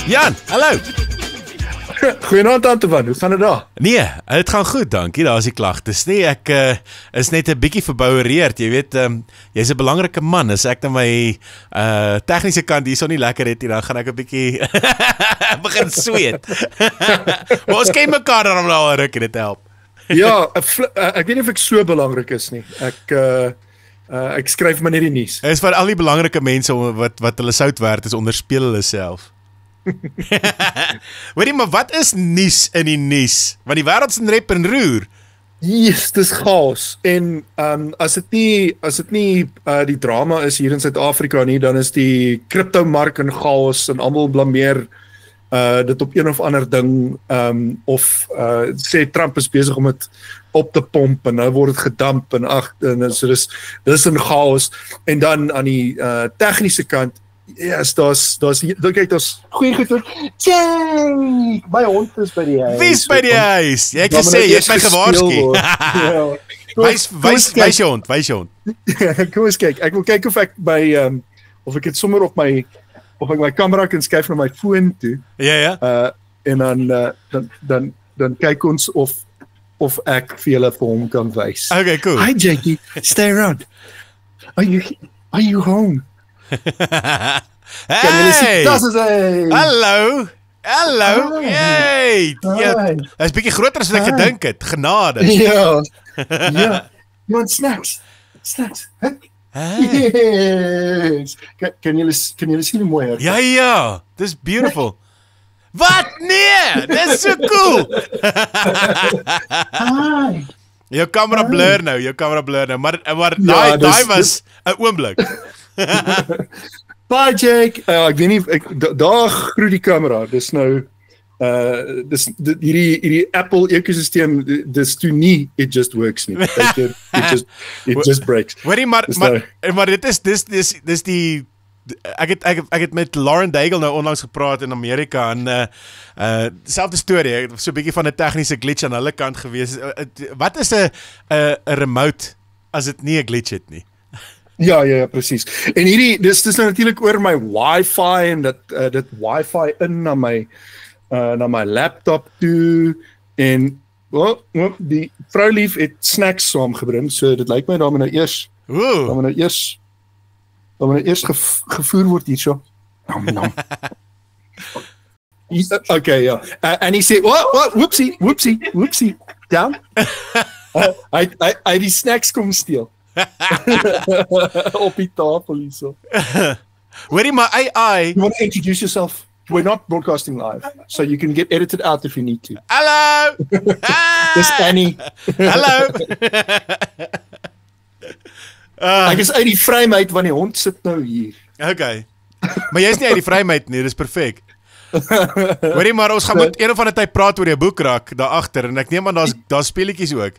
Jan, hallo. Goeienaand Antoine, hoe gaan dit daar? Nee, het gaan goed, dankie. Daar is die klagtes nie. Ek is net 'n bietjie verboureerd. Jy weet, jy's 'n belangrike man. As ek dan my tegniese kant hierso nie lekker het nie, dan gaan ek 'n bietjie begin sweet. Maar ons ken mekaar dan om nou 'n ruk en dit help. Ja, ek weet nie of ek so belangrik is nie. Ek skryf maar net die nuus. Dit is vir al die belangrike mense wat hulle sout werd is, onderspeel hulle self. Hoorie, maar wat is nuus in die nuus? Want die wêreld se rep en roer. Yes, dis chaos. En as dit nie die drama is hier in Suid-Afrika nie, dan is die kriptomark in chaos en almal blameer dit op een of ander ding, of sê Trump is besig om dit op te pomp en nou word dit gedamp en so dis 'n chaos. En dan aan die tegniese kant, yes, daar's goeie goed. Jay! My hond is by die huis. Wie's by die huis? Jy het gesê jy het my gewaarsku. Wys jou hond. Kom eens kyk. Ek wil kyk of ek of ek dit sommer op my kamera kan skuif na my foon toe. Ja. En dan kyk ons of ek vir julle vir hom kan wys. Okay, cool. Hi Jakey, stay around. Are you home? Hey! Das is hy. Hallo. Hi. Hey. Ja, Hi. hy's bietjie groter as wat ek gedink het. Genade. Ja. Ja. You want snacks? Hey. Yes. Kan julle sien hoe mooi hy is? Ja. Dis beautiful. Wat? Nee, dis so cool. Hi. Jou kamera blur nou, maar Ja, daai was 'n oomblik. Bye Jake. Ek weet nie daar groei die kamera. Dis nou hierdie Apple ekosisteem, dis toe nie it just works nie. It just breaks. Hoorie, maar dit is die ek het met Lauren Daigle nou onlangs gepraat in Amerika en selfde storie, so 'n bietjie van 'n tegniese glitch aan hulle kant gewees. Wat is 'n remote as dit nie 'n glitch het nie? Ja, presies. En dis nou natuurlik oor my Wi-Fi en dit Wi-Fi in na my laptop toe en die vroulief het snacks saamgebring, so dit lyk my daar moet nou eers gevoer word hierso. Nom. Okay, ja. En hy sê, whoopsie, down. Hy die snacks kom steel. Op die tafel hierso. Hoorie, maar AI. You want to introduce yourself? We're not broadcasting live, so you can get edited out if you need to. Hallo. Dis Annie. Hallo. Ek is uit die vryheid want die hond sit nou hier. Okay. Maar jy's nie uit die vryheid nie, dis perfek. Hoorie, maar ons gaan moet een of ander tyd praat oor jou boekrak daar agter en ek neem aan daar's speletjies ook.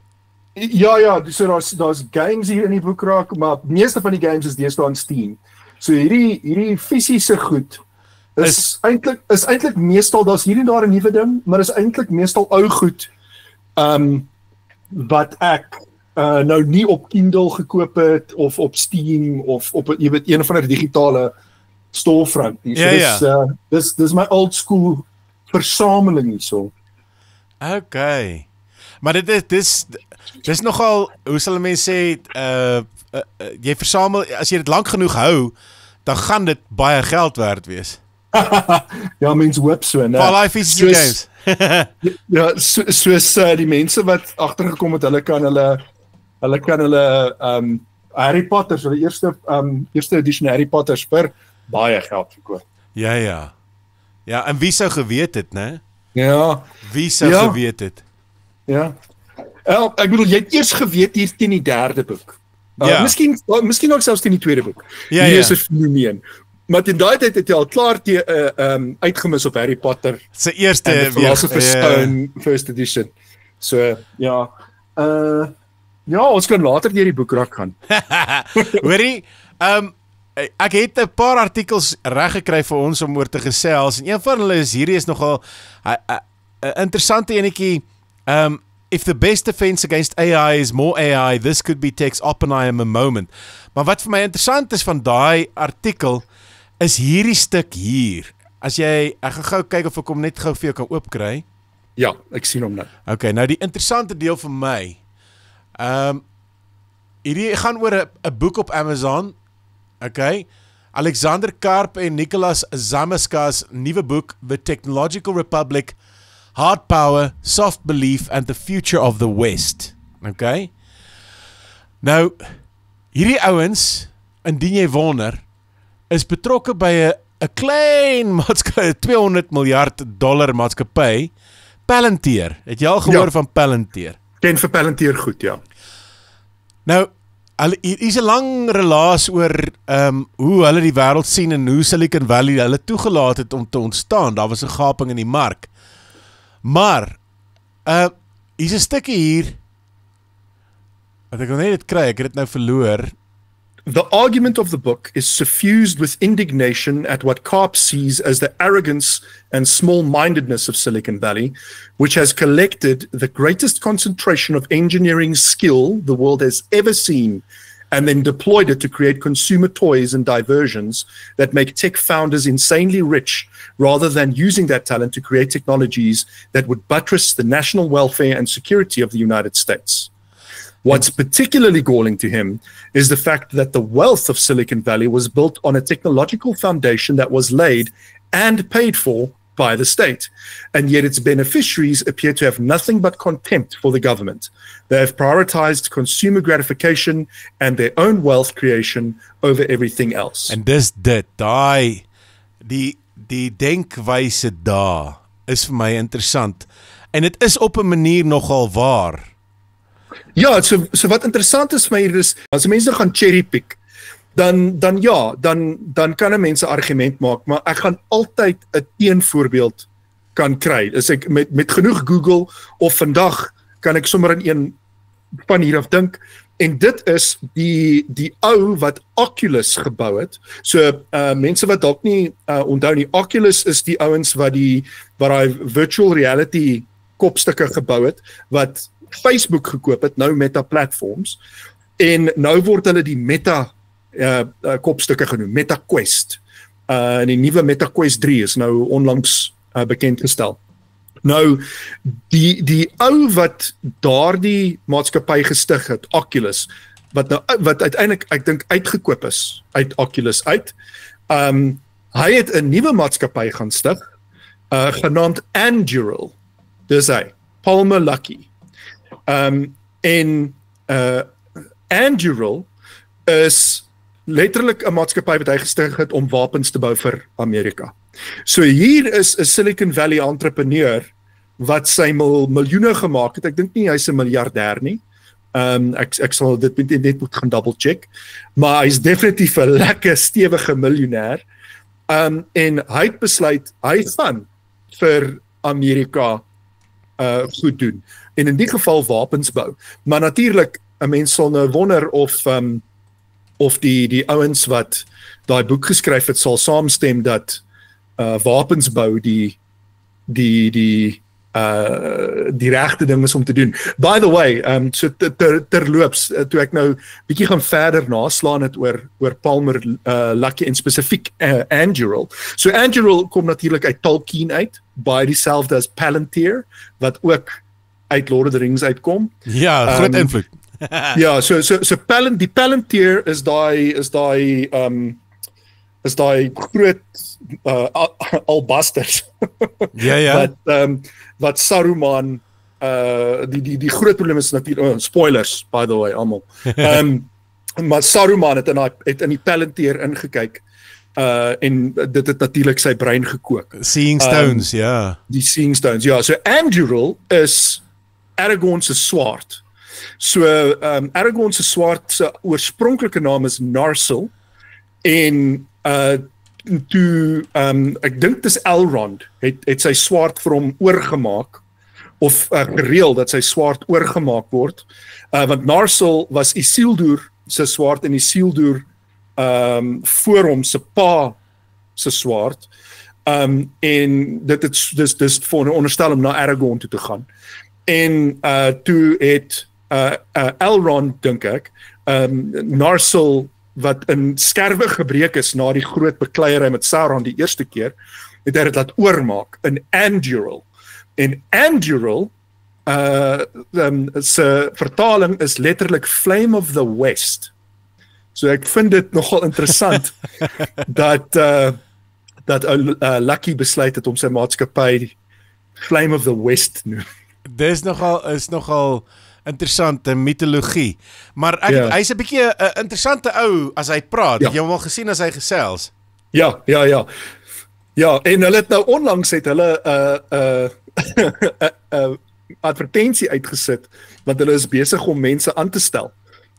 Ja, so daar's games hier in die boekrak, maar meeste van die games is deesdae aan Steam. So hierdie fisiese goed is eintlik meestal, daar's hier en daar 'n nuwe ding, maar is eintlik meestal ou goed wat ek nou nie op Kindle gekoop het of op Steam of op een of ander digitale storefront nie. So dis my old school versameling hierso. Okay. Maar dit is nogal, hoe sal mense sê, jy versamel, as jy dit lank genoeg hou, dan gaan dit baie geld werd wees. Ja, mens hoop so, né? Val daai fisiese games. Ja, soos die mense wat agtergekom het, hulle kan hulle Harry Potter, so die eerste edition Harry Potter vir baie geld verkoop. Ja, en wie sou geweet het, né? Ja. Wie sou geweet het? Ja. Ek bedoel, jy het eers geweet hier teen die derde boek. Ja. Miskien ook selfs teen die tweede boek. Ja. Hier is 'n fenomeen. Maar in daai tyd het jy al klaar uitgemis op Harry Potter. Sy eerste en The Philosopher's Stone first edition. So, ja. Ja, ons kan later deur die boekrak gaan. Hoorie, ek het 'n paar artikels reg gekry vir ons om oor te gesels en een van hulle is hierdie is nogal 'n interessante enetjie. If the best defense against AI is more AI, this could be Tex Oppenheimer moment. Maar wat vir my interessant is van daai artikel is hierdie stuk hier. ek gaan gou kyk of ek hom net gou vir jou kan oopkry. Ja, ek sien hom nou. Okay, nou die interessante deel vir my. Hierdie gaan oor 'n boek op Amazon. Okay. Alexander Karp en Nicholas Zamaska's nuwe boek The Technological Republic, Hard Power, Soft Belief and the Future of the West. Okay. Nou, hierdie ouens, indien jy wonder, is betrokke by 'n klein maatskappy, $200 miljard maatskappy, Palantir. Het jy al gehoor van Palantir? Ken vir Palantir goed, ja. Nou, hier is 'n lang relaas oor hoe hulle die wêreld sien en hoe Silicon Valley hulle toegelaat het om te ontstaan. Daar was 'n gaping in die mark. Maar hier's 'n stukkie hier wat ek wil net dit kry, ek het dit nou verloor. The argument of the book is suffused with indignation at what Karp sees as the arrogance and small-mindedness of Silicon Valley, which has collected the greatest concentration of engineering skill the world has ever seen and then deployed it to create consumer toys and diversions that make tech founders insanely rich rather than using that talent to create technologies that would buttress the national welfare and security of the United States. What's particularly galling to him is the fact that the wealth of Silicon Valley was built on a technological foundation that was laid and paid for by the state, and yet its beneficiaries appear to have nothing but contempt for the government. They have prioritized consumer gratification and their own wealth creation over everything else. En dis dit, die denkwyse daar is vir my interessant, en dit is op 'n manier nogal waar. Ja, so wat interessant is vir my hier is, as mense gaan cherrypick, dan kan 'n mens 'n argument maak, maar ek gaan altyd 'n teenvoorbeeld kan kry. As ek met genoeg Google of vandag kan ek sommer in een van hier af dink, en dit is die ou wat Oculus gebou het. So mense wat dalk nie onthou nie, Oculus is die ouens wat daai virtual reality kopstukke gebou het, wat Facebook gekoop het, nou Meta Platforms, en nou word hulle die Meta kopstukke genoem, Meta Quest. En die nuwe Meta Quest 3 is nou onlangs bekendgestel. Nou, die ou wat daardie maatskappy gestig het, Oculus, wat uiteindelik, ek dink, uitgekoop is uit Oculus uit, hy het 'n nuwe maatskappy gaan stig, genaamd Anduril. Dis hy, Palmer Luckey. Anduril is letterlik 'n maatskappy wat hy gestig het om wapens te bou vir Amerika. So hier is 'n Silicon Valley entrepreneur wat sy miljoene gemaak het. Ek dink nie hy's 'n miljardêr nie. Ek sal dit net moet gaan double check, maar hy's definitief 'n lekker stewige miljonair. En hy het besluit hy gaan vir Amerika goed doen. En in die geval wapens bou. Maar natuurlik, 'n mens sal nou wonder of die ouens wat daai boek geskryf het sal saamstem dat wapens bou die regte ding is om te doen. By the way, so terloops, toe ek nou bietjie gaan verder naslaan het oor Palmer Luckey en spesifiek Anduril. So Anduril kom natuurlik uit Tolkien uit, baie dieselfde as Palantir, wat ook uit Lord of the Rings uitkom. Ja, groot invloed. Ja, so die Palantir is daai groot albasters. Ja. Wat Saruman die groot probleem is natuurlik spoilers by the way almal. Maar Saruman het in die Palantir ingekyk en dit het natuurlik sy brein gekook. Seeing Stones, ja. Die Seeing Stones, ja. So Anduril is Aragorn se swaard. So Aragorn se swaard se oorspronklike naam is Narsil en ek dink dis Elrond het sy swaard vir hom oorgemaak of gereël dat sy swaard oorgemaak word, want Narsil was Isildur se swaard en Isildur voor hom se pa se swaard, en dit is dis veronderstel om na Aragorn toe te gaan. En toe het Elrond, dink ek, Narsil wat in skerwe gebreek is na die groot bekleierery met Sauron die eerste keer, het hy dit laat oormaak in Anduril. En Anduril se vertaling is letterlik Flame of the West. So ek vind dit nogal interessant dat Lucky besluit het om sy maatskappy Flame of the West noem. Dis nogal interessante mitologie. Maar hy's 'n bietjie 'n interessante ou as hy praat. Het jy hom al gesien as hy gesels? Ja, en hulle het nou onlangs hulle advertensie uitgesit, want hulle is besig om mense aan te stel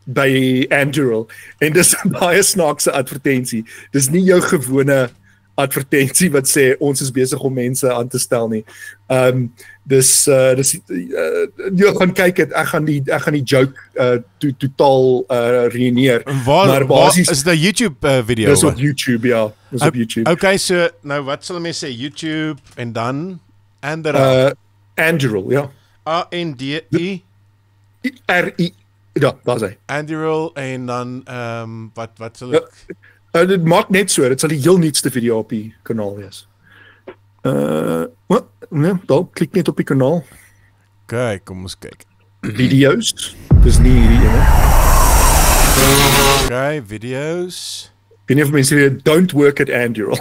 by Anduril, en dis 'n baie snaakse advertensie. Dis nie jou gewone advertensie wat sê ons is besig om mense aan te stel nie. Jy gaan kyk het, ek gaan die joke totaal ruïneer. Maar basis is dit 'n YouTube video? Dis op YouTube, ja. Dis op YouTube. Okay, so nou wat sal mense sê? YouTube en dan Anduril, ja. A-N-D-I R-I, ja, daar's hy. Anduril en dan wat sal ek dit maak net so, dit sal die heel nuutste video op die kanaal wees. Nee, daar klik net op die kanaal. Kyk, kom ons kyk. Video's, dis nie hierdie ene. Okay, video's. Ek weet nie of mense sê, don't work at Anduril.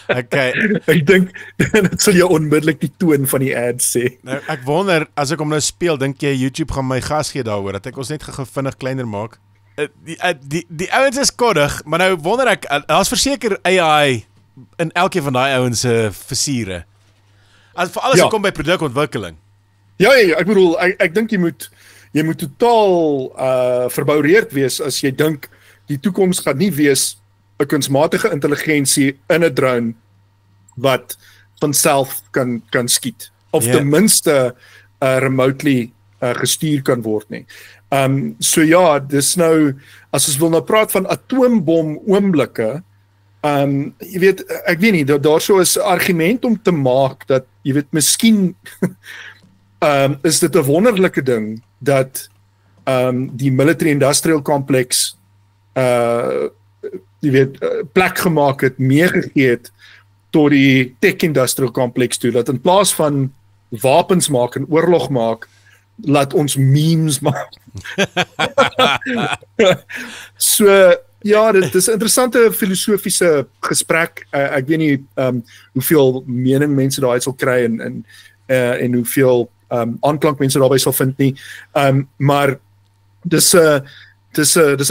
Okay. Ek dink, dit sal jou onmiddellik die toon van die ad sê. Nou, ek wonder, as ek hom nou speel, dink jy YouTube gaan my gas gee daaroor, dat ek ons net vinnig kleiner maak? Die ouens is koddig, maar nou wonder ek, daar's verseker AI in elkeen van daai ouens se versiere. Vir alles kom by produkontwikkeling. Ja, ek bedoel, ek dink jy moet totaal verboureerd wees as jy dink die toekoms gaan nie wees 'n kunsmatige intelligensie in 'n drone wat van self kan skiet, of ten minste remotely gestuur kan word nie. So ja, dis nou, as ons wil nou praat van atoombom oomblikke, jy weet, ek weet nie, daar so is 'n argument om te maak dat, jy weet, miskien is dit 'n wonderlike ding dat die military industrial complex jy weet, plek gemaak het, meegegee het tot die tech industrial complex toe, dat in plaas van wapens maak en oorlog maak, laat ons memes maak. So, ja, dit is 'n interessante filosofiese gesprek. Ek weet nie hoeveel mening mense daai sal kry en hoeveel aanklank mense daarbey sal vind nie. Maar dis 'n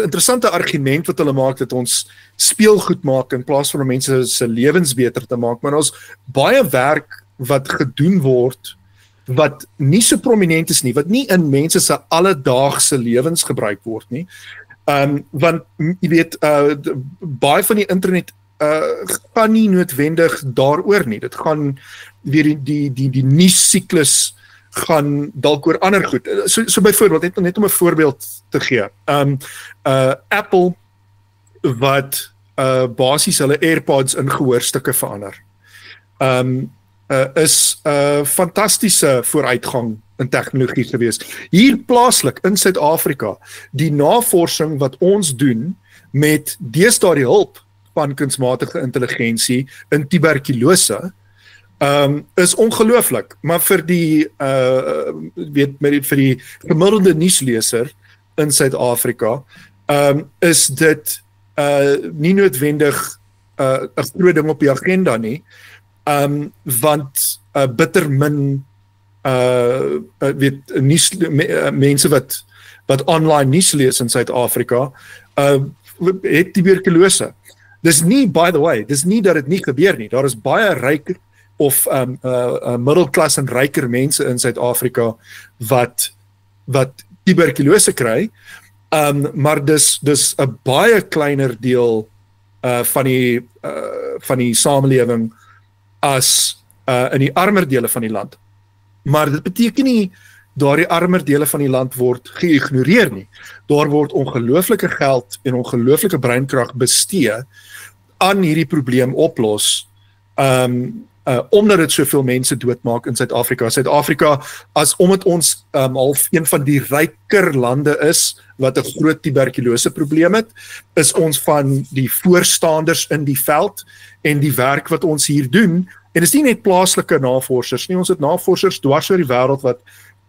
interessante argument wat hulle maak, dat ons speelgoed maak in plaas van om mense se lewens beter te maak. Maar ons baie werk wat gedoen word wat nie so prominent is nie, wat nie in mense se alledaagse lewens gebruik word nie. Want jy weet, baie van die internet gaan nie noodwendig daaroor nie. Dit gaan weer die nuussiklus gaan dalk oor ander goed. So byvoorbeeld, net om 'n voorbeeld te gee. Apple wat basies hulle AirPods in gehoorstukke verander. Is 'n fantastiese vooruitgang in tegnologie gewees. Hier plaaslik in Suid-Afrika, die navorsing wat ons doen met deesdae die hulp van kunsmatige intelligensie in tuberkulose, is ongelooflik, maar vir die vir die gemiddelde nuusleser in Suid-Afrika is dit nie noodwendig 'n groot ding op die agenda nie, want bitter min mense wat online nuus lees in Suid-Afrika het tuberkulose. Dis nie, by the way, dis nie dat dit nie gebeur nie. Daar is baie ryk of middelklas en ryker mense in Suid-Afrika wat tuberkulose kry, maar dis 'n baie kleiner deel van die samelewing as in die armer dele van die land. Maar dit beteken nie daardie armer dele van die land word geïgnoreer nie. Daar word ongelooflike geld en ongelooflike breinkrag bestee aan hierdie probleem oplos. omdat dit soveel mense doodmaak in Suid-Afrika. Suid-Afrika, as omdat ons half een van die ryker lande is, wat 'n groot tuberkulose probleem het, is ons van die voorstanders in die veld, en die werk wat ons hier doen, en dit is nie net plaaslike navorsers nie, ons het navorsers dwars oor die wêreld wat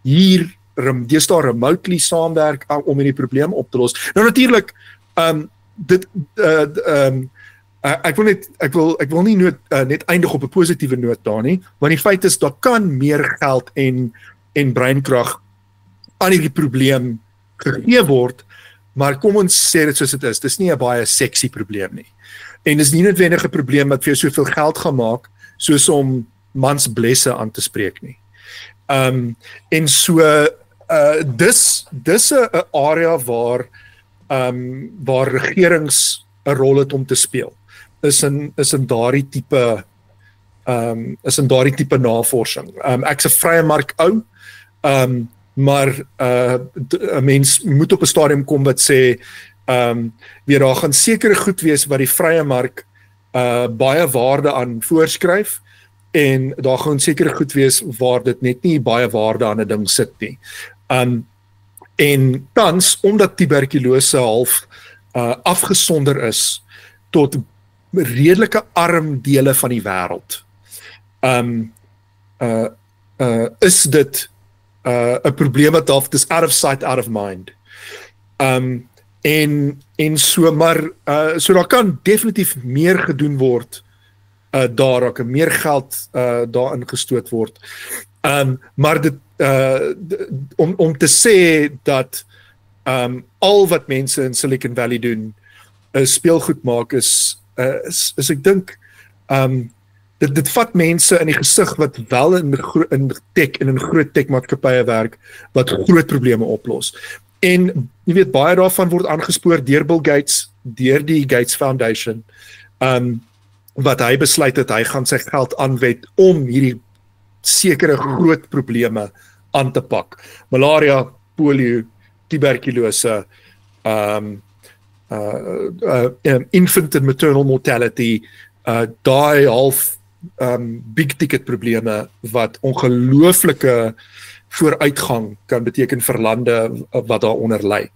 hier deesdae remotely saamwerk om hierdie probleem op te los. Nou natuurlik, ek wil nie net eindig op 'n positiewe noot daar nie, want die feit is, daar kan meer geld en breinkrag aan hierdie probleem gegee word, maar kom ons sê dit soos dit is, dis nie 'n baie sexy probleem nie. En dis nie noodwendig 'n probleem wat vir jou soveel geld gaan maak, soos om mans blesse aan te spreek nie. En so, dis 'n area waar regerings 'n rol het om te speel. Is in daardie tipe navorsing. Ek's 'n vrye mark ou, maar 'n mens moet op 'n stadium kom wat sê, weer daar gaan sekere goed wees wat die vrye mark baie waarde aan voorskryf, en daar gaan sekere goed wees waar dit net nie baie waarde aan 'n ding sit nie. En tans, omdat tuberkulose half afgesonder is tot redelike arm dele van die wêreld, is dit 'n probleem wat half, dis out of sight, out of mind. En so, maar so daar kan definitief meer gedoen word, daar kan meer geld daarin gestoot word. Maar dit, om te sê dat al wat mense in Silicon Valley doen, speelgoed maak, is ek dink, dit vat mense in die gesig wat wel in tech en in groot techmaatskappye werk, wat groot probleme oplos. En jy weet, baie daarvan word aangespoor deur Bill Gates, deur die Gates Foundation, wat hy besluit het, hy gaan sy geld aanwend om hierdie sekere groot probleme aan te pak. Malaria, polio, tuberkulose, infant and maternal mortality, daai half big ticket probleme wat ongelooflike vooruitgang kan beteken vir lande wat daaronder lê.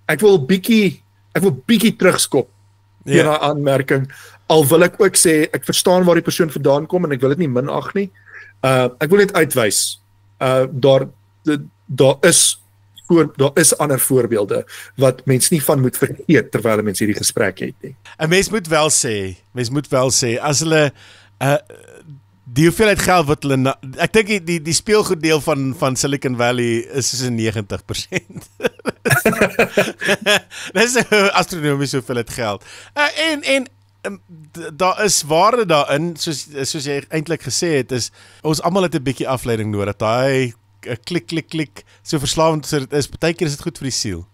Ek wil bietjie terugskop in daai aanmerking, al wil ek ook sê, ek verstaan waar die persoon vandaan kom en ek wil dit nie minag nie. Ek wil net uitwys, daar is ander voorbeelde wat mens nie van moet vergeet terwyl mens hierdie gesprek het nie. En mens moet wel sê, as hulle die hoeveelheid geld wat hulle ek dink die speelgoeddeel van Silicon Valley is soos 90%. Dis 'n astronomiese hoeveelheid geld. En daar is waarde daarin, soos jy eintlik gesê het, is ons almal het 'n bietjie afleiding nodig. Daai klik, so verslawend as dit is, partykeer is dit goed vir die siel.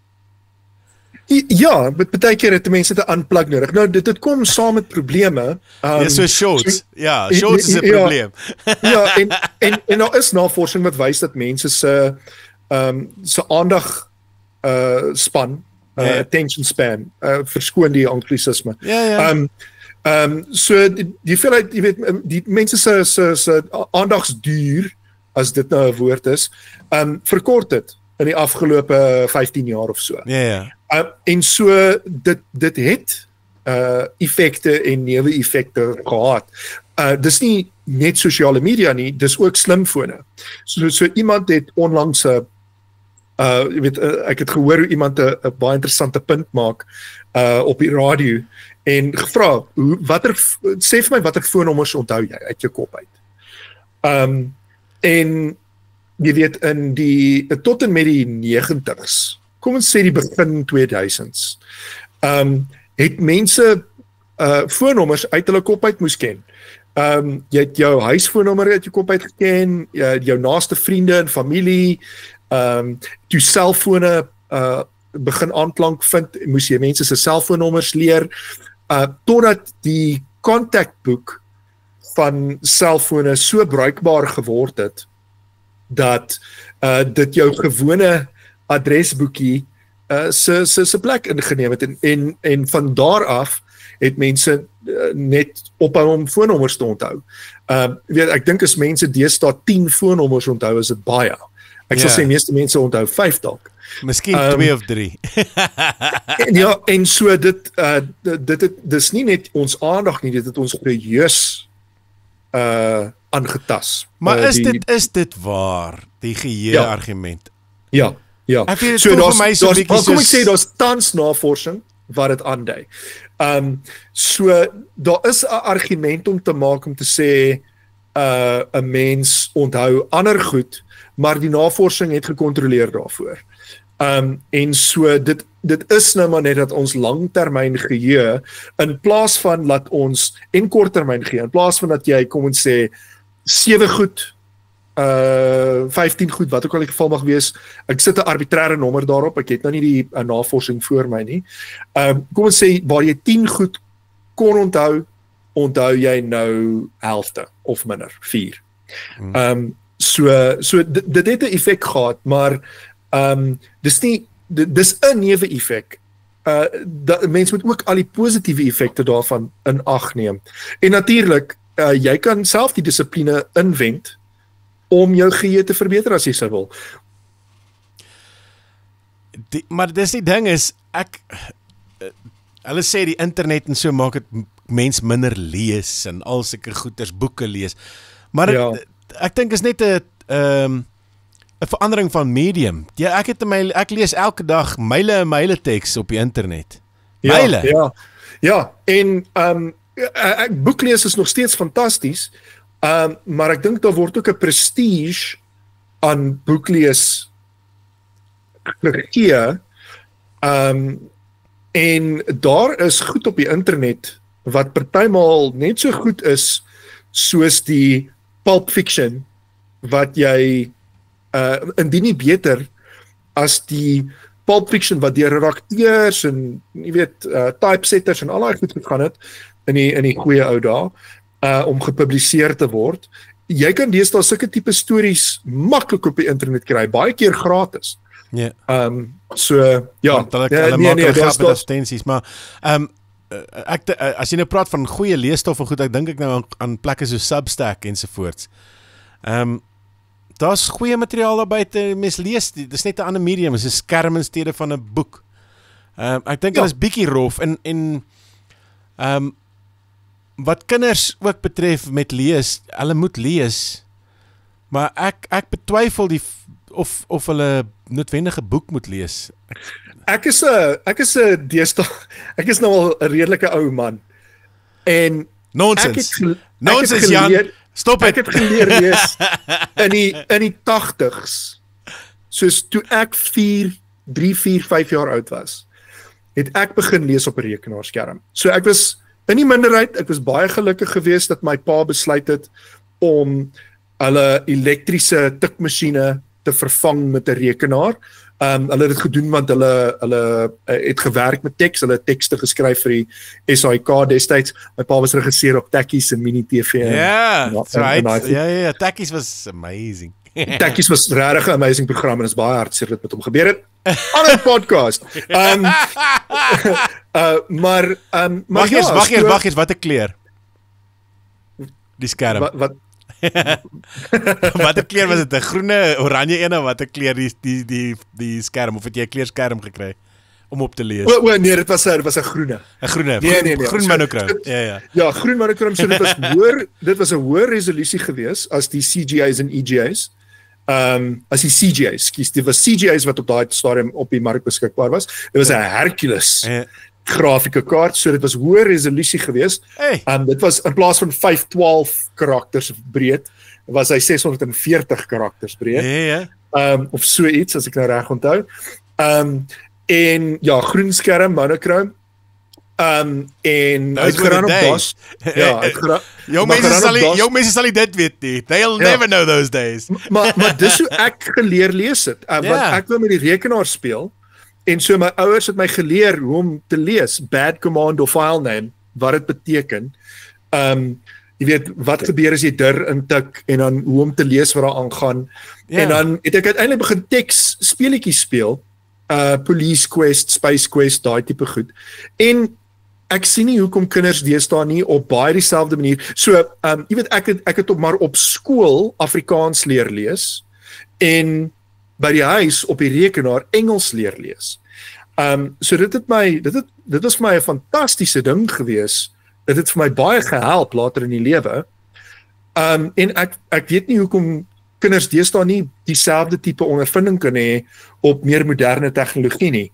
Ja, baie keer het mense 'n unplug nodig. Nou, dit kom saam met probleme. So shorts. Shorts is 'n probleem. Ja, en daar is navorsing wat wys dat mense se aandag span, attention span, verskoon die anglisisme. So die veelheid, jy weet, die mense se aandagsduur, as dit nou 'n woord is, verkort het in die afgelope 15 jaar of so. En so dit het effekte en neeweffekte gehad. Dis nie net sosiale media nie, dis ook slimfone. So iemand het onlangs jy weet, ek het gehoor hoe iemand 'n baie interessante punt maak op die radio en gevra, sê vir my watter foonnommers onthou jy uit jou kop uit. En jy weet, tot en met die 90s, kom ons sê die begin 2000s, het mense foonnommers uit hulle kop uit moes ken. Jy het jou huisfoonnommer uit jou kop uit geken, jou naaste vriende en familie, toe selfone begin aanklank vind, moes jy mense se selfoonnommers leer, totdat die kontakboek van selfone so bruikbaar geword het, dat dit jou gewone adresboekie se plek ingeneem het, en van daar af het mense net ophou om foonnommers te onthou. Ek dink as mense deesdae 10 foonnommers onthou, is dit baie. Ek sal sê meeste mense onthou 5 dalk. Miskien 2 of 3. en so dis nie net ons aandag nie, dit het ons geheus aangetas. Maar is dit waar, die geheue argument? Ja. Ek weet dit vir my so 'n bietjie kom ek sê, daar's tans navorsing wat dit aandui. So daar is 'n argument om te maak om te sê 'n mens onthou ander goed, maar die navorsing het gekontroleer daarvoor. En so dit is nou maar net dat ons langtermyn geheue in plaas van laat ons en korttermyn geheue, in plaas van dat jy kom en sê 7 goed 15 goed, wat ook al die geval mag wees, ek sit 'n arbitreëre nommer daarop, ek het nou nie die navorsing voor my nie. Kom ons sê, waar jy 10 goed kon onthou jy nou helfte of minder, 4. So dit het 'n effek gehad, maar dis 'n neeweffek. Mens moet ook al die positiewe effekte daarvan in ag neem. En natuurlik, jy kan self die dissipline inwend om jou geheue te verbeter as jy sou wil. Maar dis die ding is, hulle sê die internet en so maak dit mens minder lees en al sulke goeters, boeke lees. Maar ek dink is net 'n verandering van medium. Ja, ek lees elke dag myle en myle teks op die internet. Myle. Ja, en boeklees is nog steeds fantasties. Maar ek dink daar word ook 'n prestige aan boeklees gegee. En daar is goed op die internet wat partymal net so goed is soos die Pulp Fiction wat jy indien nie beter as die Pulp Fiction wat deur redakteurs en jy weet typesetters en al daai goed gegaan het in die goeie ou dae. Om gepubliseer te word. Jy kan deesdae sulke tipe stories maklik op die internet kry, baie keer gratis. Ja. So ja, hulle maak grap met advertensies, maar as jy nou praat van goeie leesstof en goed, ek dink nou aan plekke so Substack ensovoorts. Daar's goeie materiaal daar buite, mens lees, dis net 'n ander medium, is 'n skerm in steede van 'n boek. Ek dink dit is bietjie rof en wat kinders ook betref met lees, hulle moet lees, maar ek betwyfel of hulle noodwendige boek moet lees. Ek is deesdae, ek is nou al 'n redelike ou man. En nonsens Jan, stop het. Ek het geleer lees in die 80s. Soos toe ek 3, 4, 5 jaar oud was, het ek begin lees op 'n rekenaarskerm. So ek was in die minderheid, ek was baie gelukkig geweest dat my pa besluit het om hulle elektriese tikmasjiene te vervang met 'n rekenaar. Hulle het dit gedoen want hulle het gewerk met teks, hulle het tekste geskryf vir die SAIK destyds. My pa was regisseur op Tekkies en Mini TV. Ja, Tekkies was amazing. Tekkies was regtig 'n amazing program en is baie hartseer dit met hom gebeur het. Ander podcast. Maar wag eers, wat 'n kleur? Die skerm. Wat Wat 'n kleur was dit? 'n groene, oranje een of wat 'n kleur die skerm, of het jy 'n kleurskerm gekry om op te lees? Nee, dit was 'n groene. 'n groene. Nee. Groen monokroom. Ja. Ja, groen monokroom, so dit was 'n hoër resolusie geweest as die CGI's en EGI's. As die CGI's, dit was CGI's wat op daai stadium op die mark beskikbaar was. Dit was 'n Hercules grafieke kaart, so dit was hoë resolusie geweest. Dit was in plaas van 512 karakters breed, was hy 640 karakters breed. Ja. Of so iets as ek nou reg onthou. En ja, groen skerm, monokroom. En uitgeraan op DOS. Ja, jou mense sal nie dit weet nie. They'll never know those days. Maar dis hoe ek geleer lees het. Want ek wou met die rekenaar speel. En so my ouers het my geleer hoe om te lees, bad command of file name, wat dit beteken. Jy weet, wat gebeur as jy dir intik, en dan hoe om te lees wat daar aangaan. En dan het ek uiteindelik begin teks speletjies speel, Police Quest, Space Quest, daai tipe goed. En ek sien nie hoekom kinders deesdae nie op baie dieselfde manier. So, jy weet ek het maar op skool Afrikaans leer lees en by die huis op die rekenaar Engels leer lees. So dit was vir my 'n fantastiese ding gewees. Dit het vir my baie gehelp later in die lewe. En ek weet nie hoekom kinders deesdae nie dieselfde tipe ondervinding kan hê op meer moderne tegnologie nie.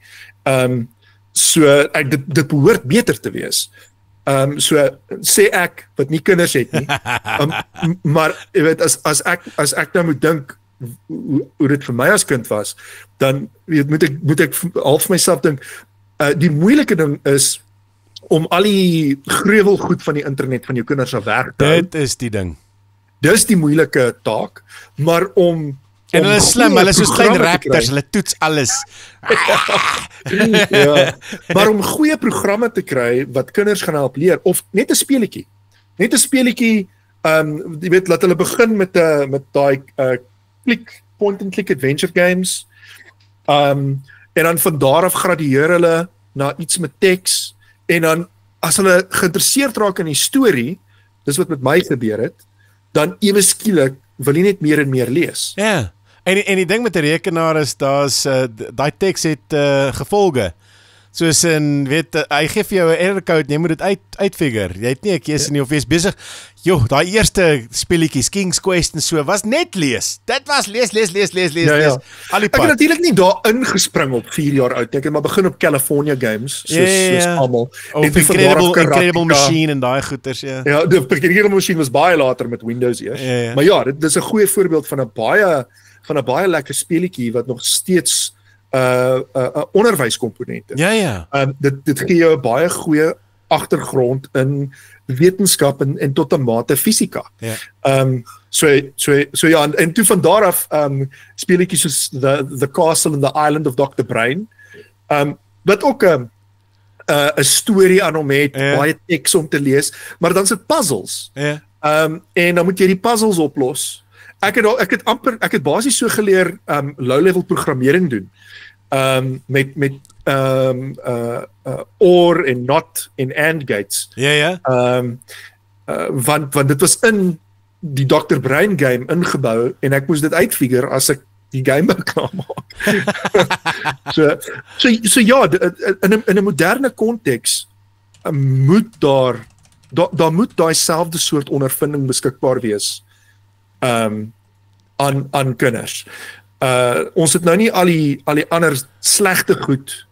So dit behoort beter te wees. So sê ek wat nie kinders het nie. Maar jy weet as ek nou moet dink hoe dit vir my as kind was, dan moet ek half myself dink, die moeilike ding is om al die greuwelgoed van die internet van jou kinders af weg te hou. Dit is die ding. Dis die moeilike taak, maar en hulle is slim, hulle is soos klein raptors, hulle toets alles. Ja, maar om goeie programme te kry wat kinders gaan help leer, of net 'n speletjie. Net 'n speletjie, jy weet, laat hulle begin met daai point and click adventure games. En dan van daar af gradueer hulle na iets met teks, en dan as hulle geïnteresseerd raak in die storie, dis wat met my gebeur het, dan ewe skielik wil jy net meer en meer lees. Ja. En die ding met 'n rekenaar is daai teks het gevolge. Soos weet hy gee vir jou 'n error code, jy moet dit uitfigure. Jy het nie 'n keuse nie of jy is besig. Daai eerste spelletjies King's Quest en so was net lees. Dit was lees. Ja. Al die ek het natuurlik nie daar ingespring op 4 jaar oud. Ek het maar begin op California Games, soos almal. Of Incredible Machine en daai goeters, ja. Ja, die Incredible Machine was baie later met Windows eers. Ja. Maar ja, dit is 'n goeie voorbeeld van 'n baie lekker speletjie wat nog steeds 'n onderwyskomponent het. Ja. Dit gee jou 'n baie goeie agtergrond in wetenskap en tot 'n mate fisika. Ja. So ja, en toe van daar af speletjies soos The Castle and the Island of Dr. Brain, wat ook 'n storie aan hom het, baie teks om te lees, maar dan is dit puzzles. Ja. En dan moet jy die puzzles oplos. Ek het basies so geleer low-level programmering doen. Met OR en NOT en AND gates. Ja. Want dit was in die Dr. Brain game ingebou en ek moes dit uitfigure as ek die game klaar maak. so ja, in 'n moderne konteks moet daar moet daai selfde soort ondervinding beskikbaar wees aan kinders. Ons het nou nie al die ander slegte goed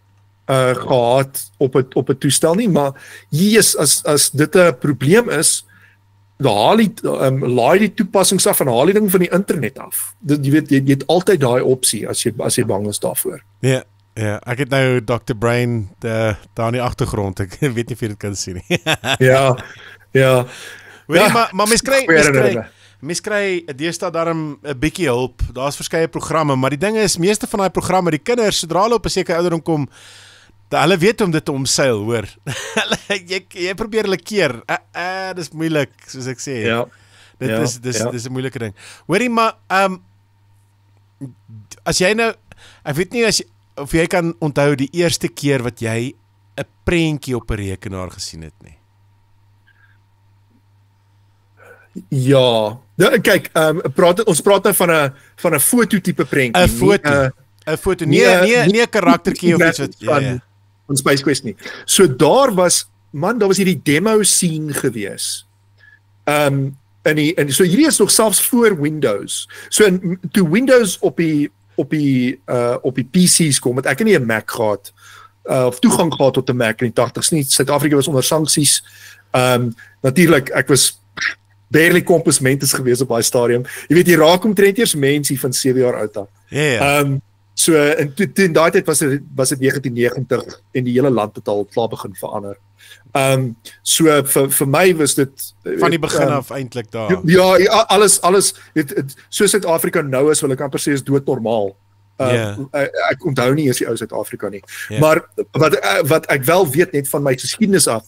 gehad op 'n toestel nie, maar as dit 'n probleem is, laai die toepassings af en haal die ding van die internet af. Jy weet, jy het altyd daai opsie as jy bang is daarvoor. Ja. Ek het nou Dr. Brain daar in die agtergrond. Ek weet nie of jy dit kan sien nie. Ja. Maar mens kry deesdae daarom 'n bietjie hulp. Daar's verskeie programme, maar die ding is, meeste van daai programme, die kinders, sodra hulle op 'n sekere ouderdom kom, hulle weet om dit te omseil, hoor. jy probeer hulle keer. Dis moeilik, soos ek sê. Ja. Dis 'n moeilike ding. Hoorie, maar as jy nou, ek weet nie of jy kan onthou die eerste keer wat jy 'n prentjie op 'n rekenaar gesien het nie. Ja. Kyk, ons praat nou van 'n fototipe prentjie. 'n foto. Nee 'n karaktertjie of iets wat van Space Quest nie. So daar was hierdie demo scene gewees. En so hierdie is nog selfs voor Windows. So toe Windows op die PC's kom, het ek nie 'n Mac gehad of toegang gehad tot 'n Mac in die 80s nie. Suid-Afrika was onder sanksies. Natuurlik, ek was barely Compass Mentis gewees op daai stadium. Jy weet, jy raak omtrent eers mensie van 7 jaar oud af. Ja. So en toe in daai tyd was dit 1990 en die hele land het al klaar begin verander. So vir my was dit van die begin af eintlik daar. Ja, alles so Suid-Afrika nou is, wil ek amper sê, is doodnormaal. Ek onthou nie eers die ou Suid-Afrika nie. Maar wat ek wel weet net van my geskiedenis af,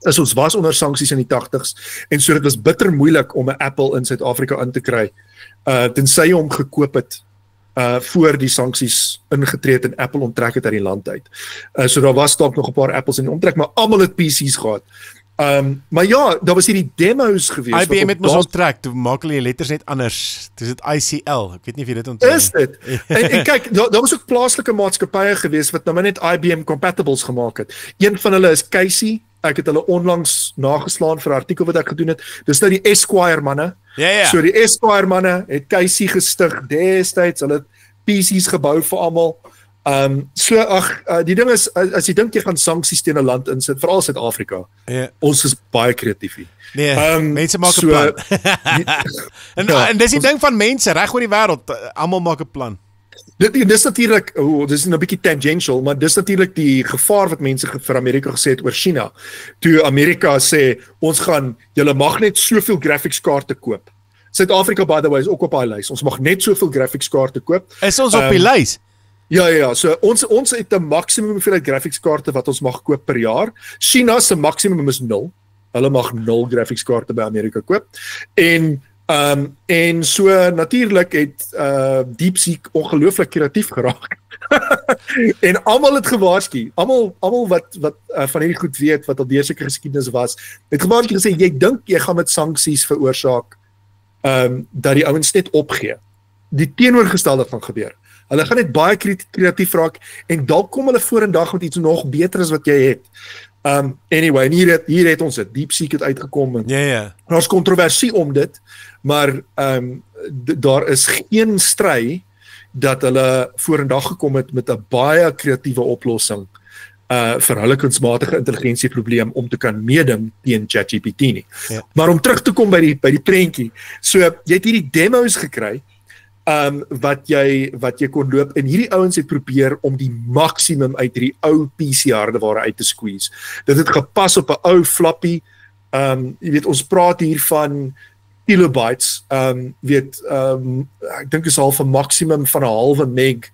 is ons was onder sanksies in die 80s en so dit was bitter moeilik om 'n Apple in Suid-Afrika in te kry. Tensy jy hom gekoop het voor die sanksies ingetree het en Apple onttrek het uit die land uit. So daar was dalk nog 'n paar Apples in die omtrek, maar almal het PC's gehad. Maar ja, daar was hierdie demos gewees. IBM het mos onttrek, toe maak hulle die letters net anders. Dis dit ICL. Ek weet nie of jy dit onthou nie. Is dit? En kyk, daar was ook plaaslike maatskappye gewees wat nou net IBM compatibles gemaak het. Een van hulle is Casey. Ek het hulle onlangs nageslaan vir 'n artikel wat ek gedoen het. Dis nou die Esquire manne. Ja. So die Esquire manne het Casey gestig destyds. Hulle het PC's gebou vir almal. Die ding is, as jy dink jy gaan sanksies teen 'n land insit, veral Suid-Afrika. Ja. Ons is baie kreatief hier. Nee, mense maak 'n plan. En dis die ding van mense reg oor die wêreld, almal maak 'n plan. Dis natuurlik, dis nou 'n bietjie tangential, maar dis natuurlik die gevaar wat mense vir Amerika gesê het oor China. Toe Amerika sê, julle mag net soveel graphics kaarte koop. Suid-Afrika, by the way, is ook op daai lys. Ons mag net soveel graphics kaarte koop. Is ons op die lys? Ja, so ons het 'n maksimum hoeveelheid graphics kaarte wat ons mag koop per jaar. China se maksimum is 0. Hulle mag 0 graphics kaarte by Amerika koop. En so natuurlik het DeepSeek ongelooflik kreatief geraak. En almal het gewaarsku. Almal wat van hierdie goed weet wat al deurseker geskiedenis was, het gewaarsku gesê jy dink jy gaan met sanksies veroorsaak dat die ouens net opgee. Die teenoorgestelde gaan gebeur. Hulle gaan net baie kreatief raak en dalk kom hulle vorendag met iets nog beter as wat jy het. Anyway, en hier het ons dit. DeepSeek het uitgekom. Ja. Daar's kontroversie om dit, maar daar is geen stry dat hulle vorendag gekom het met 'n baie kreatiewe oplossing vir hulle kunsmatige intelligensie probleem om te kan meeding teen ChatGPT nie. Ja. Maar om terug te kom by die prentjie. So jy het hierdie demos gekry wat jy kon loop en hierdie ouens het probeer om die maksimum uit hierdie ou PC-hardeware uit te squeeze. Dit het gepas op 'n ou floppy. Jy weet, ons praat hier van kilobytes. Ek dink is half 'n maksimum van 'n halwe meg.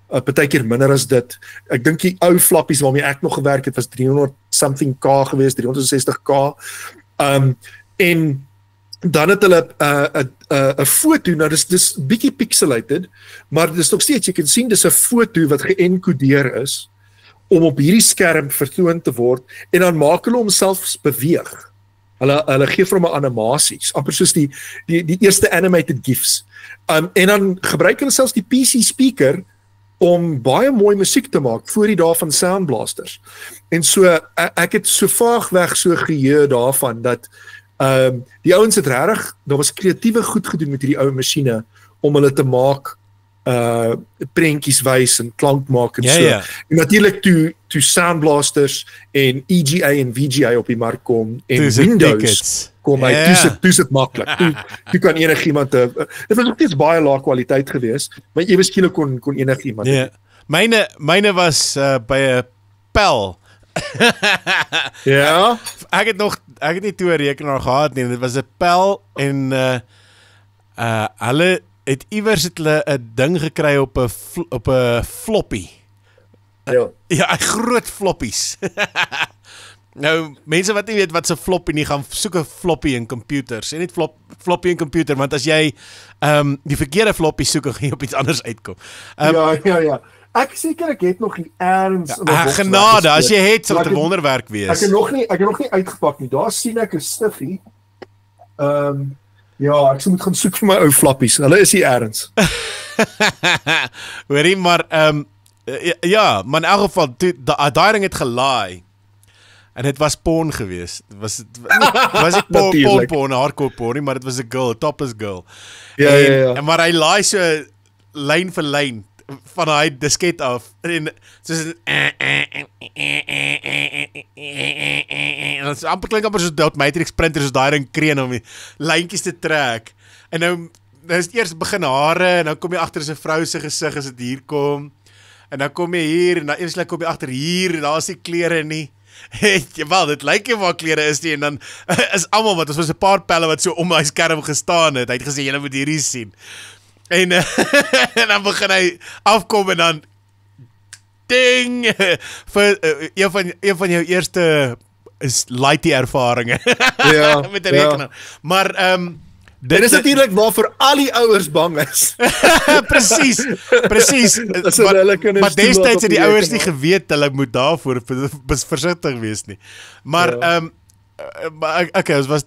Partykeer minder as dit. Ek dink die ou flappies waarmee ek nog gewerk het was 300 something K geweest, 360K. En dan het hulle 'n foto, nou dis bietjie pixelated, maar dis nog steeds, jy kan sien dis 'n foto wat geenkodeer is om op hierdie skerm vertoon te word en dan maak hulle homself beweeg. Hulle gee vir hom 'n animasies, amper soos die eerste animated GIFs. En dan gebruik hulle selfs die PC speaker om baie mooi musiek te maak voor die dae van Sound Blasters. En so ek het so vaagweg so geheue daarvan dat die ouens het regtig, daar was kreatiewe goed gedoen met hierdie ou masjiene om hulle te maak prentjies wys en klank maak en so. Ja. En natuurlik toe Sound Blasters en EGA en VGA op die mark kom en Windows kom uit, toe sit maklik. Toe kan enigiemand dit was nog steeds baie lae kwaliteit geweest, maar ewe skielik kon enigiemand. Ja. Myne was by 'n Pel. Ja. Ek het nie toe 'n rekenaar gehad nie. Dit was 'n Pel en hulle het iewers 'n ding gekry op 'n floppy. Ja, groot floppies. Nou, mense wat nie weet wat 'n floppy nie, gaan soek 'n floppy in computers. En net floppy in computer, want as jy die verkeerde floppy soek, gaan jy op iets anders uitkom. Ja. Ek seker ek het nog nie erns in 'n boks. Genade, as jy het, sal dit 'n wonderwerk wees. Ek het nog nie uitgepak nie. Daar sien ek 'n stiffie. Ja, ek moet gaan soek vir my ou flappies. Hulle is hier erns. Hoorie, maar ja, maar in elk geval daai ding het gelaai. En dit was porn geweest. Was nie porn, hardcore porn, maar dit was 'n girl, 'n topless girl. Ja. En maar hy laai so lyn vir lyn van hy disket af en soos en dit amper klink amper soos Dot Matrix printer soos daai ding kreun om die lyntjies te trek. En nou is dit eers begin hare en dan kom jy agter sy vrou se gesig as dit hier kom. En dan kom jy hier en dan eers kom jy agter hier en daar is nie klere nie. Wel, dit lyk nie waar klere is nie en dan is almal wat ons was 'n paar pelle wat so om hy skerm gestaan het. Hy het gesê julle moet hierdie sien. En dan begin hy afkom en dan ding vir een van jou eerste is lighty ervarings. Ja, met 'n rekenaar. Maar Dit is natuurlik waarvoor al die ouers bang is. Presies. Maar destyds het die ouers nie geweet hulle moet daarvoor versigtig wees nie. Maar okay, ons was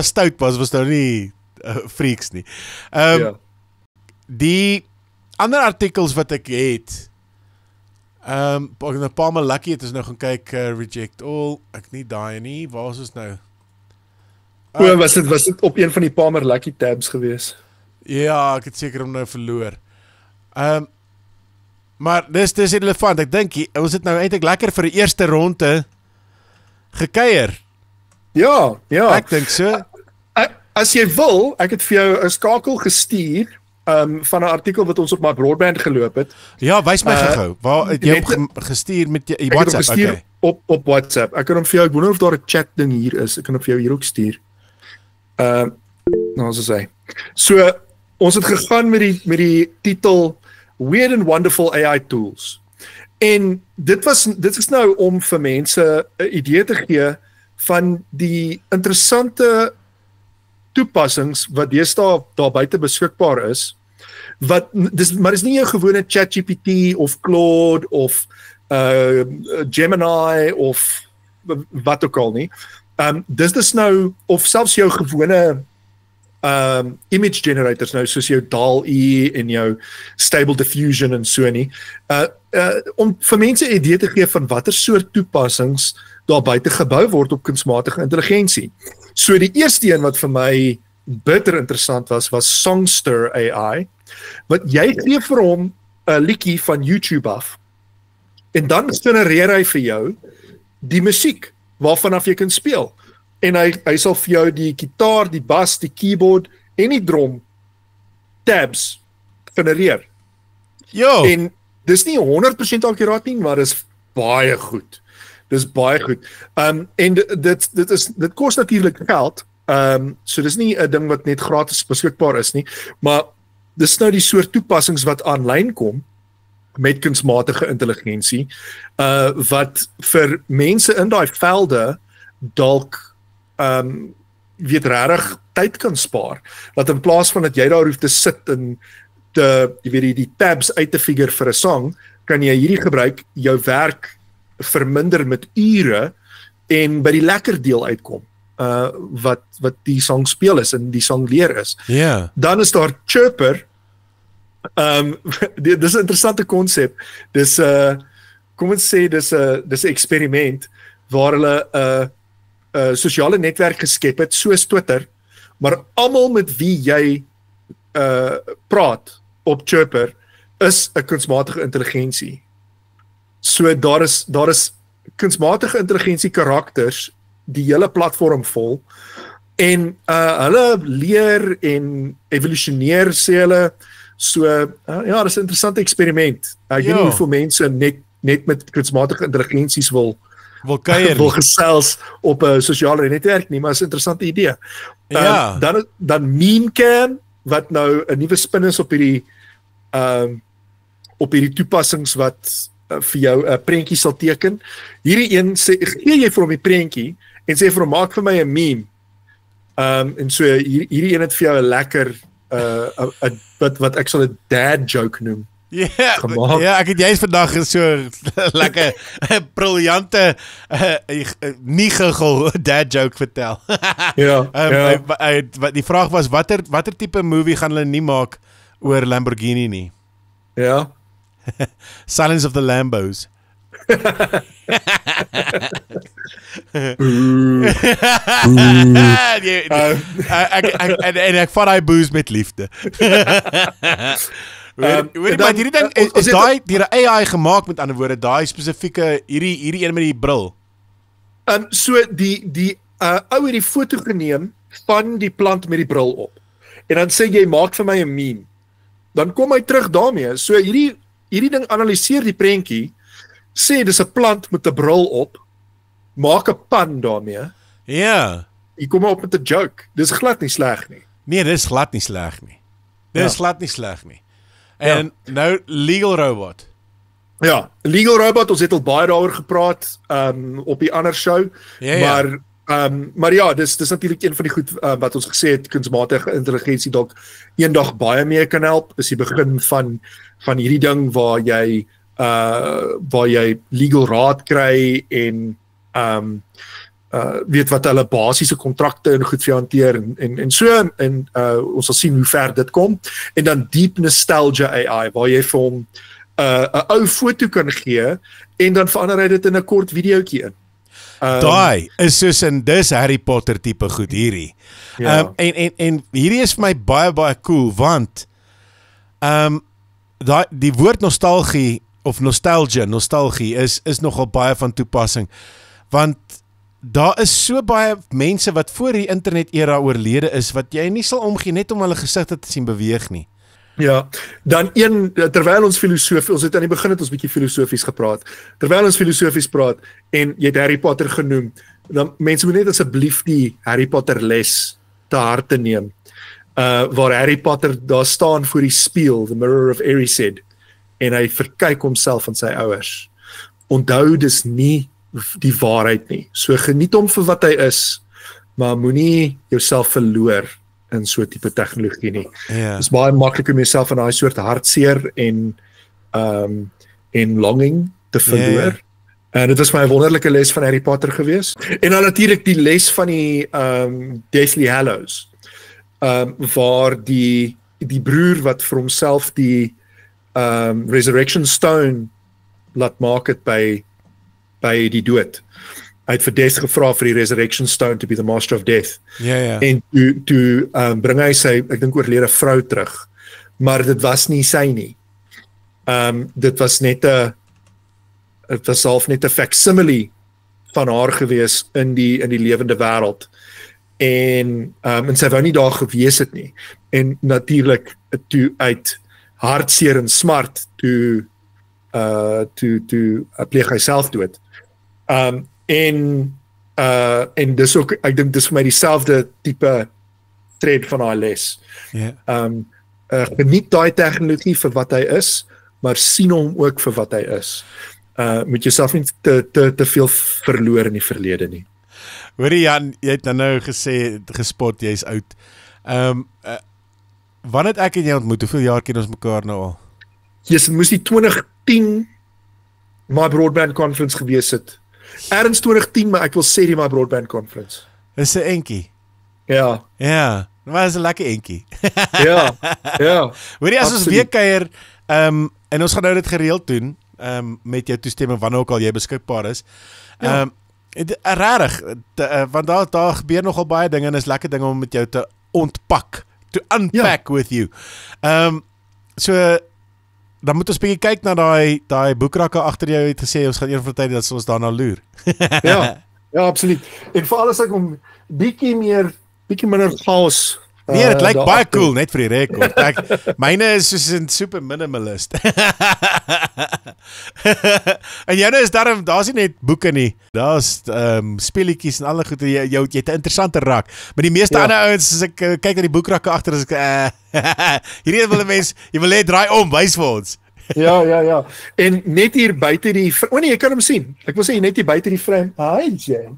stout, maar ons was nou nie freaks nie. Die ander artikels wat ek het, Palmer Luckey het ons nou gaan kyk, Reject All, ek nie daai nie, waar is ons nou? Was dit op een van die Palmer Luckey tabs gewees? Ja, ek het seker hom nou verloor. Maar dis relevant, ek dink, ons het nou eintlik lekker vir die eerste ronde gekeier. Ja. Ek dink so. As jy wil, ek het vir jou 'n skakel gestuur, van 'n artikel wat ons op my broadband geloop het. Ja, wys my gou. Waar het jy hom gestuur met jy WhatsApp? Ek het hom gestuur op WhatsApp. Ek kan hom vir jou, ek wonder of daar 'n chat ding hier is. Ek kan hom vir jou hier ook stuur. Nou so sê. So ons het gegaan met die titel Weird and Wonderful AI Tools. En dit is nou om vir mense 'n idee te gee van die interessante toepassings wat deesdae daar buite beskikbaar is. Maar dis nie jou gewone ChatGPT of Claude of Gemini of wat ook al nie. Dis nou, of selfs jou gewone image generators nou, soos jou DALL-E en jou Stable Diffusion en so nie, om vir mense 'n idee te gee van watter soort toepassings daar buite gebou word op kunsmatige intelligensie. So die eerste een wat vir my bitter interessant was Songster AI, wat jy gee vir hom 'n liedjie van YouTube af, en dan genereer hy vir jou die musiek waarvan af jy kan speel. En hy sal vir jou die gitaar, die bas, die keyboard en die drum tabs genereer. Jo. En dis nie 100% akkuraat nie, maar dis baie goed. Dis baie goed. En dit kos natuurlik geld. So dis nie 'n ding wat net gratis beskikbaar is nie, maar dis nou die soort toepassings wat aanlyn kom met kunsmatige intelligensie, wat vir mense in daai velde dalk weet regtig tyd kan spaar. Dat in plaas van dat jy daar hoef te sit en die tabs uit te figure vir 'n song, kan jy hierdie gebruik, jou werk verminder met ure en by die lekker deel uitkom, wat die song speel is en die song leer is. Yeah. Dan is daar Chirper. Dis 'n interessante konsep. Dis kom ons sê dis 'n eksperiment waar hulle 'n sosiale netwerk geskep het soos Twitter, maar almal met wie jy praat op Chirper is 'n kunsmatige intelligensie. So daar is kunsmatige intelligensie karakters die hele platform vol, en hulle leer en evolusioneer, sê hulle. So ja, dis 'n interessante eksperiment. Ek weet nie hoeveel mense net met kunsmatige intelligensies wil gesels op 'n sosiale netwerk nie, maar is 'n interessante idee. Ja. Dan MemeCam, wat nou 'n nuwe spin is op hierdie toepassings wat vir jou 'n prentjie sal teken. Hierdie een gee jy vir hom die prentjie en sê vir hom, maak vir my 'n meme. En so hierdie een het vir jou 'n lekker wat ek sal 'n dad joke noem. Ja, ek het juist vandag so lekker briljante nie gegil dad joke vertel. Die vraag was watter tipe movie gaan hulle nie maak oor Lamborghini nie? Ja. Silence of the Lambos. En ek vat hy booze met liefde. Maar hierdie ding is daai deur 'n AI gemaak, met ander woorde, daai spesifieke hierdie een met die bril. So die ou het die foto geneem van die plant met die bril op. En dan sê jy, maak vir my 'n meme. Dan kom hy terug daarmee. So hierdie ding analiseer die prentjie, sê dis 'n plant met 'n bril op, maak 'n pun daarmee. Ja. Jy kom op met 'n joke. Dis glad nie sleg nie. Nee, dis glad nie sleg nie. En nou Legal Robot. Ja, Legal Robot, ons het al baie daaroor gepraat op die ander show, maar Maar ja, dis natuurlik een van die goed wat ons gesê het, kunsmatige intelligensie dalk eendag baie meer kan help. Is die begin van hierdie ding waar jy legal raad kry en weet wat hulle basiese kontrakte en goed vir hanteer en so en ons sal sien hoe ver dit kom. En dan Deep Nostalgia AI waar jy vir hom 'n ou foto kan gee en dan verander hy dit in 'n kort videoetjie in. Daai is soos in dis Harry Potter tipe goed hierdie. Ja. En hierdie is vir my baie cool want die woord nostalgie of nostalgie is nogal baie van toepassing want daar is so baie mense wat voor die internet era oorlede is wat jy nie sal omgee net om hulle gesigte te sien beweeg nie. Ja, dan terwyl ons ons het aan die begin het ons bietjie filosofies gepraat. Terwyl ons filosofies praat en jy het Harry Potter genoem, dan mense moet net asseblief die Harry Potter les te harte neem. Waar Harry Potter daar staan voor die spieël, the Mirror of Erised, en hy verkyk homself aan sy ouers. Onthou dis nie die waarheid nie. So geniet hom vir wat hy is, maar moenie jouself verloor in so 'n tipe tegnologie nie. Ja. Dit is baie maklik om jouself in daai soort hartseer en longing te verloor. En dit was my 'n wonderlike les van Harry Potter gewees. En dan natuurlik die les van die Deathly Hallows. Waar die broer wat vir homself die Resurrection Stone laat maak het by die dood. Hy het vir Death gevra vir die Resurrection Stone to be the Master of Death. Ja. En toe bring hy sy, ek dink oorlede vrou terug. Maar dit was nie sy nie. Dit was half net 'n facsimile van haar gewees in die lewende wêreld. En sy wou nie daar gewees het nie. En natuurlik toe uit hartseer en smart toe pleeg hy selfdood. En dis ook, ek dink dis vir my dieselfde tipe thread van haar les. Geniet daai tegnologie vir wat hy is, maar sien hom ook vir wat hy is. Moet jouself nie te veel verloor in die verlede nie. Hoorie Jan, jy het nou gesê, gespot, jy's oud. Wanneer het ek en jy ontmoet? Hoeveel jaar ken ons mekaar nou al? Yes, moes die 2010 My Broadband Conference gewees het. Ergens 2010, maar ek wil sê die My Broadband Conference. Dis 'n entjie. Ja. Ja, maar is 'n lekker entjie. Ja. Hoorie, as ons weer kuier, en ons gaan nou dit gereeld doen, met jou toestemming wanneer ook al jy beskikbaar is. Rarig, want daar gebeur nogal baie dinge en is lekker dinge om met jou te ontpak, to unpack with you. So dan moet ons bietjie kyk na daai boekrakke agter jou het gesê ons gaan een van die tyd dat ons daarna loer. Ja, absoluut. En veral as ek om bietjie minder chaos. Nee, dit lyk baie cool net vir die rekord. Myne is soos 'n super minimalist. En joune is daar's nie net boeke nie. Daar's speletjies en alle goed jy het 'n interessante rak. Maar die meeste ander ouens as ek kyk na die boekrakke agter as ek hierdie wil 'n mens, jy wil net draai om, wys vir ons. Ja. En net hier buite die nee, jy kan hom sien. Ek wil sê net hier buite die frame. Hi Jake.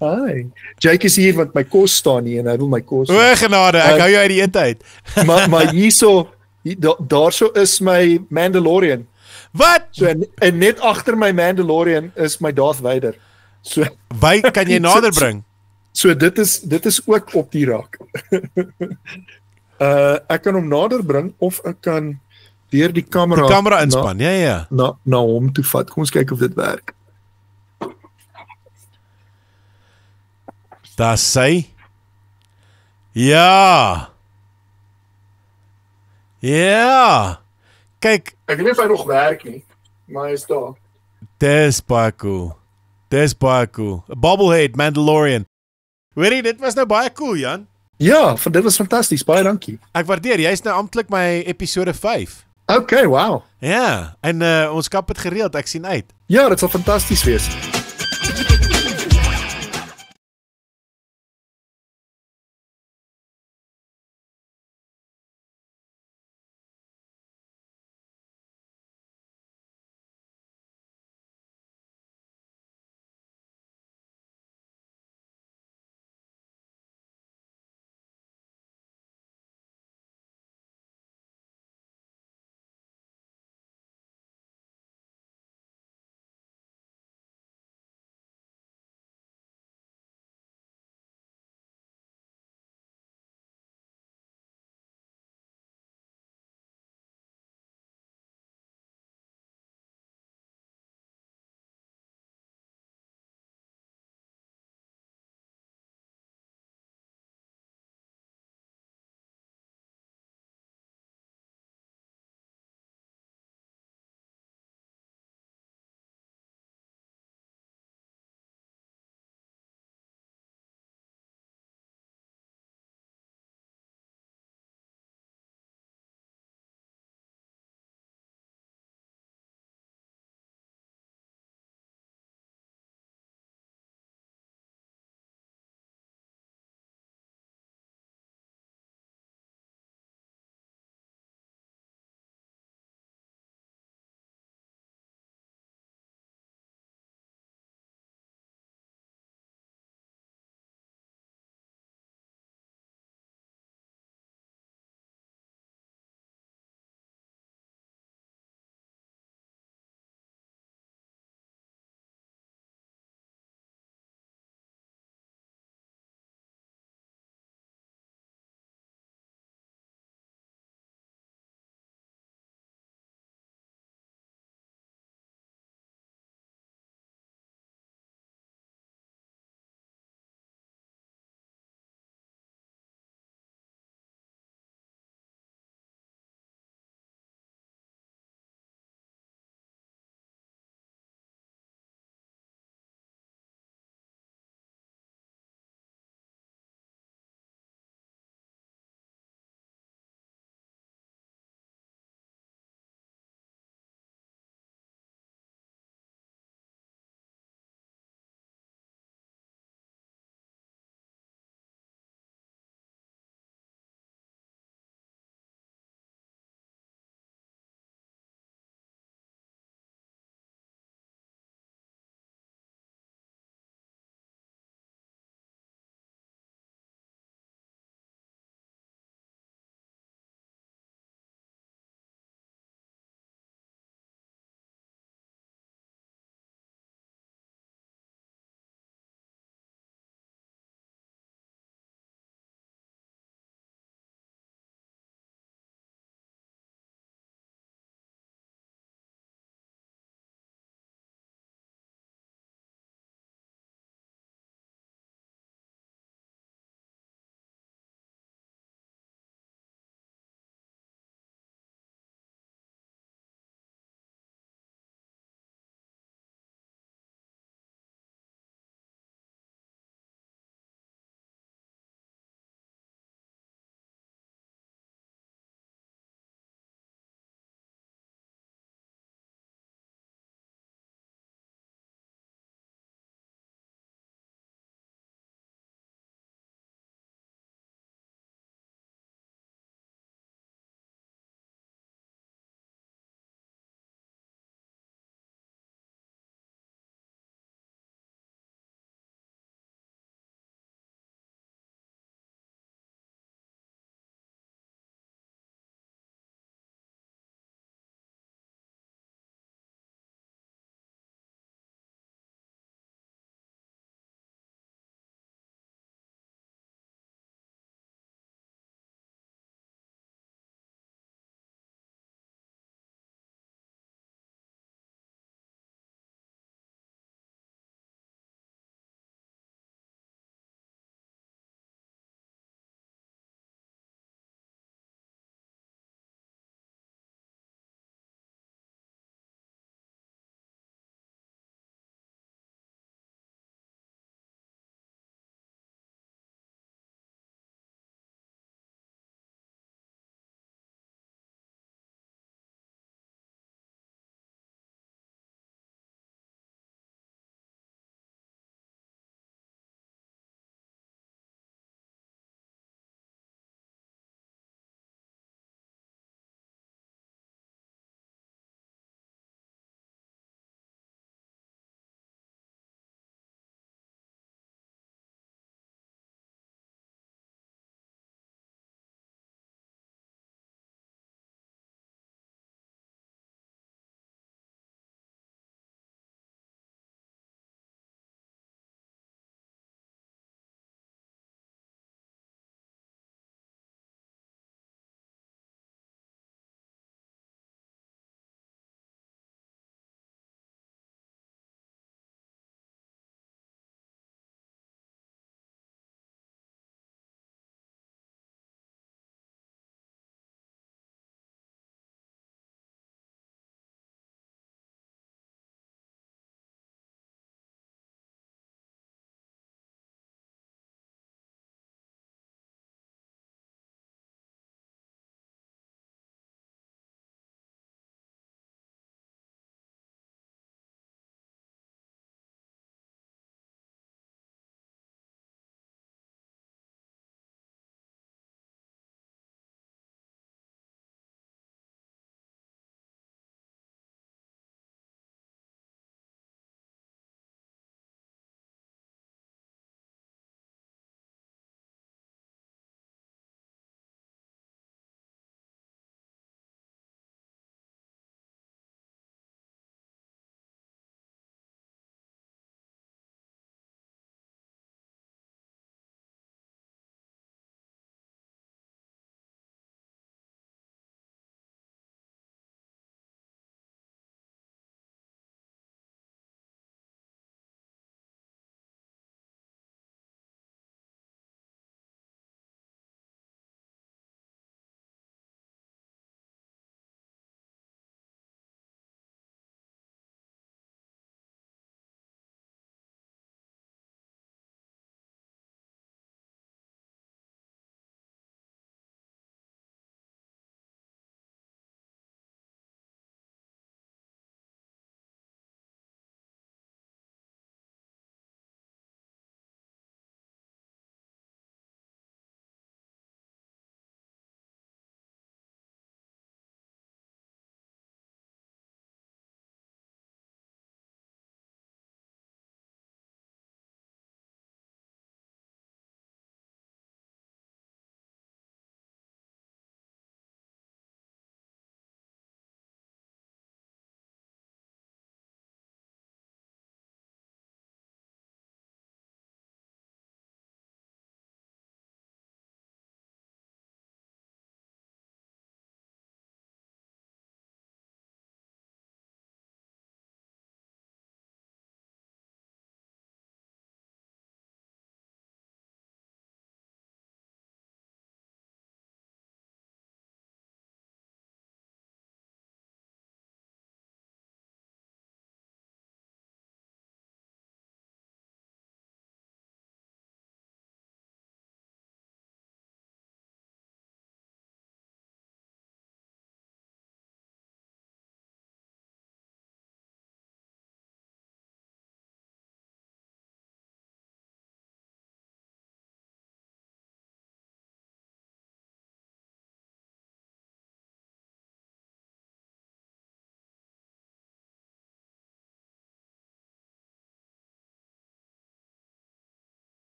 Hi. Jake is hier want my kos staan nie en hy wil my kos. O genade, ek hou jou uit die ete uit. maar hierso daarso is my Mandalorian. Wat? So en net agter my Mandalorian is my Darth Vader. So kan jy nader bring? So dit is ook op die rak. Ek kan hom nader bring of ek kan deur die kamera inspan. Ja. Na hom toe vat. Kom ons kyk of dit werk. Daar sy. Ja. Kyk, ek weet nie of hy nog werk nie, maar hy is daar. Dis baie cool. 'n Bobblehead Mandalorian. Hoorie, dit was nou baie cool, Jan. Ja, dit was fantasties. Baie dankie. Ek waardeer, jy's nou amptelik my episode 5. Okay, wow. Ja, en ons kap het gereeld, ek sien uit. Ja, dit sal fantasties wees.